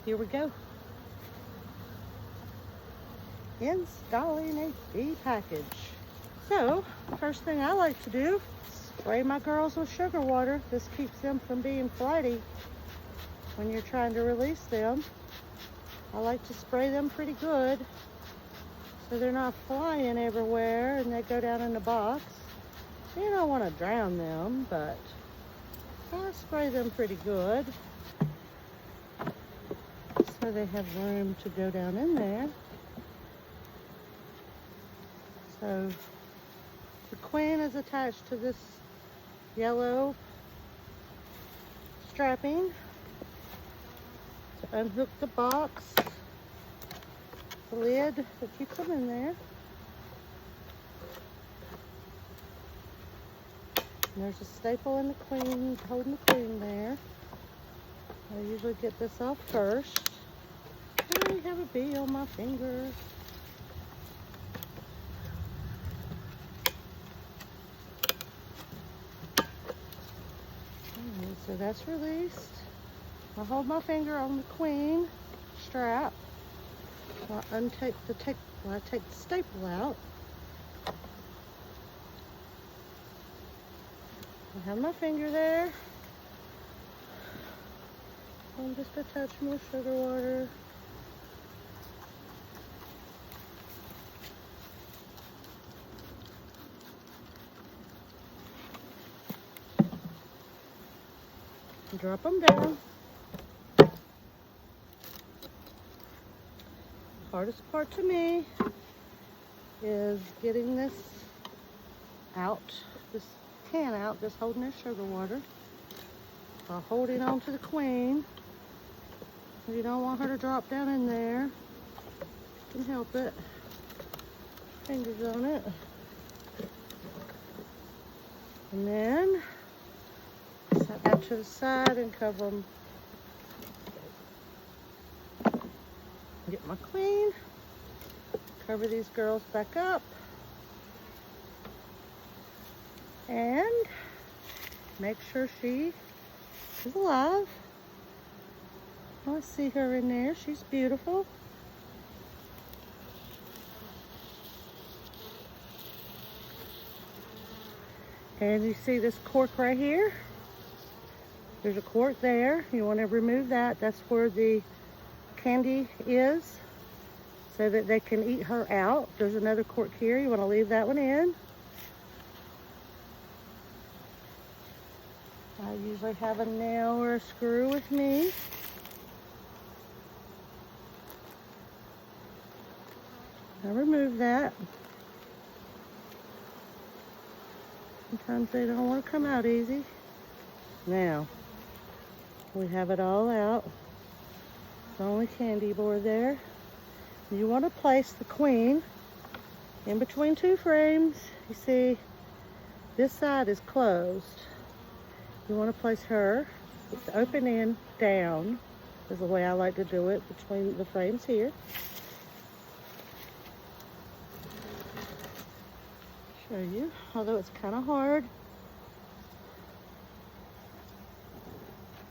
Here we go. Installing a bee package. So, first thing I like to do, spray my girls with sugar water. This keeps them from being flighty when you're trying to release them. I like to spray them pretty good so they're not flying everywhere and they go down in the box. You don't want to drown them, but I spray them pretty good so they have room to go down in there. So the queen is attached to this yellow strapping to unhook the box, the lid that keeps them in there. And there's a staple in the queen, holding the queen there. I usually get this off first. I have a bee on my finger. So that's released. I hold my finger on the queen strap. I take the staple out. I have my finger there. I'm just attaching with sugar water. Drop them down. Hardest part to me is getting this out, this can out, just holding this sugar water. While holding on to the queen. You don't want her to drop down in there. You can help it. Fingers on it. And then set that to the side and cover them. Get my queen. Cover these girls back up. And make sure she is alive. I see her in there. She's beautiful. And you see this cork right here? There's a cork there. You want to remove that. That's where the candy is, so that they can eat her out. There's another cork here. You want to leave that one in. I usually have a nail or a screw with me. I remove that. Sometimes they don't want to come out easy. Now, we have it all out. It's only candy board there. You want to place the queen in between two frames. You see, this side is closed. You want to place her with the open end down, is the way I like to do it, between the frames here. Show you, although it's kind of hard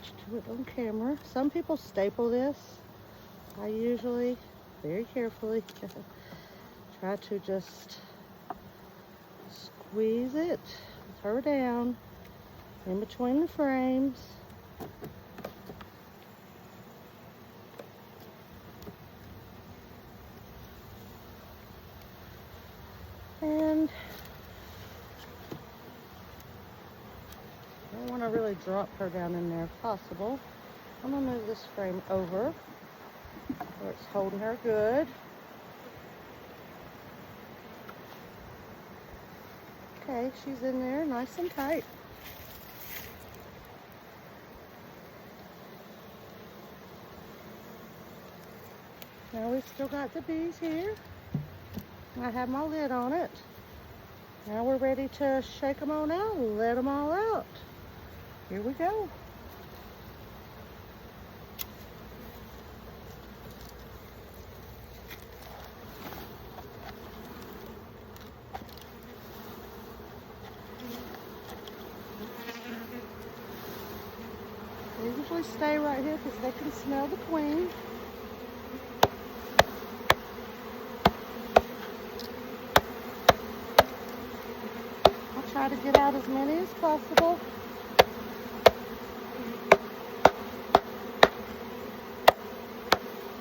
to do it on camera. Some people staple this. I usually, very carefully, try to just squeeze it, throw her down in between the frames. And I don't want to really drop her down in there if possible. I'm going to move this frame over where it's holding her good. Okay, she's in there nice and tight. Now we've still got the bees here. I have my lid on it. Now we're ready to shake them on out and let them all out. Here we go. They usually just stay right here because they can smell the queen. I'll try to get out as many as possible.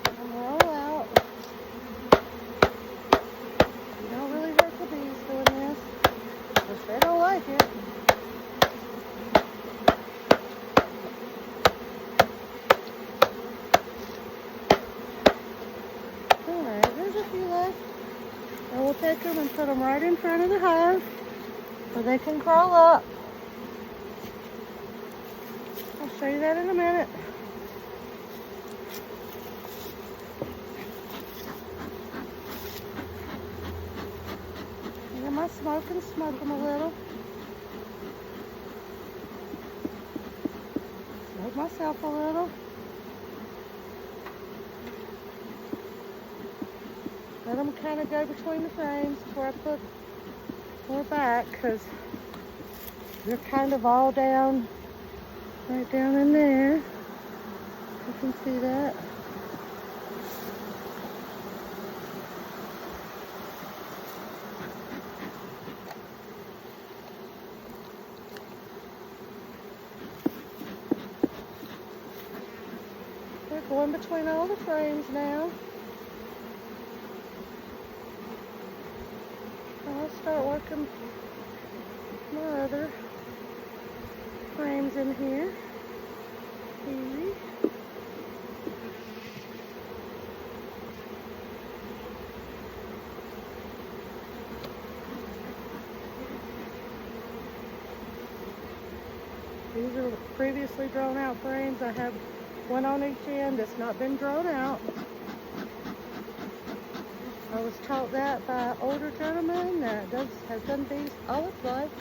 And roll out. You don't really hurt the bees doing this, because they don't like it. Alright, there's a few left. And we'll take them and put them right in front of the hive where they can crawl up. I'll show you that in a minute. Get my smoke and smoke them a little. Smoke myself a little. Let them kind of go between the frames before I put more back, because they're kind of all down, right down in there. You can see that. They're going between all the frames now. I'll start working my other frames in here. Easy. These are previously drawn out frames. I have one on each end that's not been drawn out. I was taught that by an older gentleman that has done bees all his life.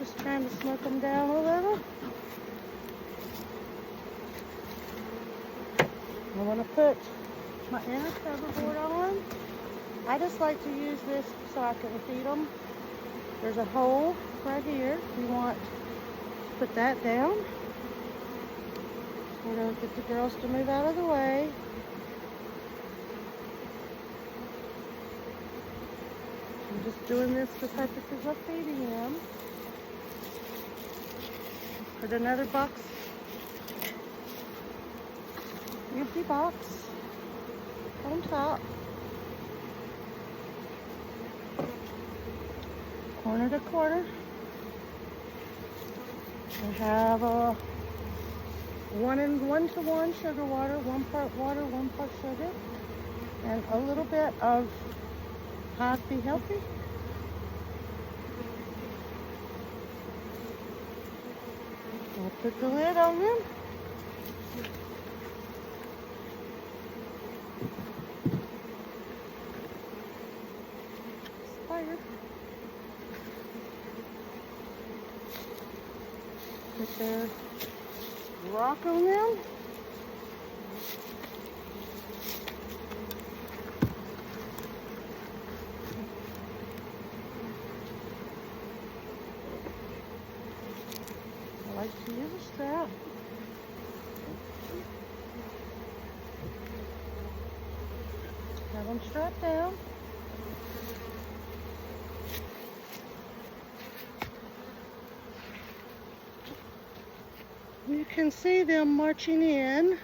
Just trying to smoke them down a little. I want to put my inner cover board on. I just like to use this so I can feed them. There's a hole right here. You want to put that down. We're going to get the girls to move out of the way. I'm just doing this for purposes of feeding them. Put another box, empty box, on top. Corner to corner. I have a 1:1 sugar water, 1 part water, 1 part sugar, and a little bit of Hive Bee Healthy. I'll put the lid on them. Fire. Put their rock on them. I like to use a strap. Have them strapped down. You can see them marching in.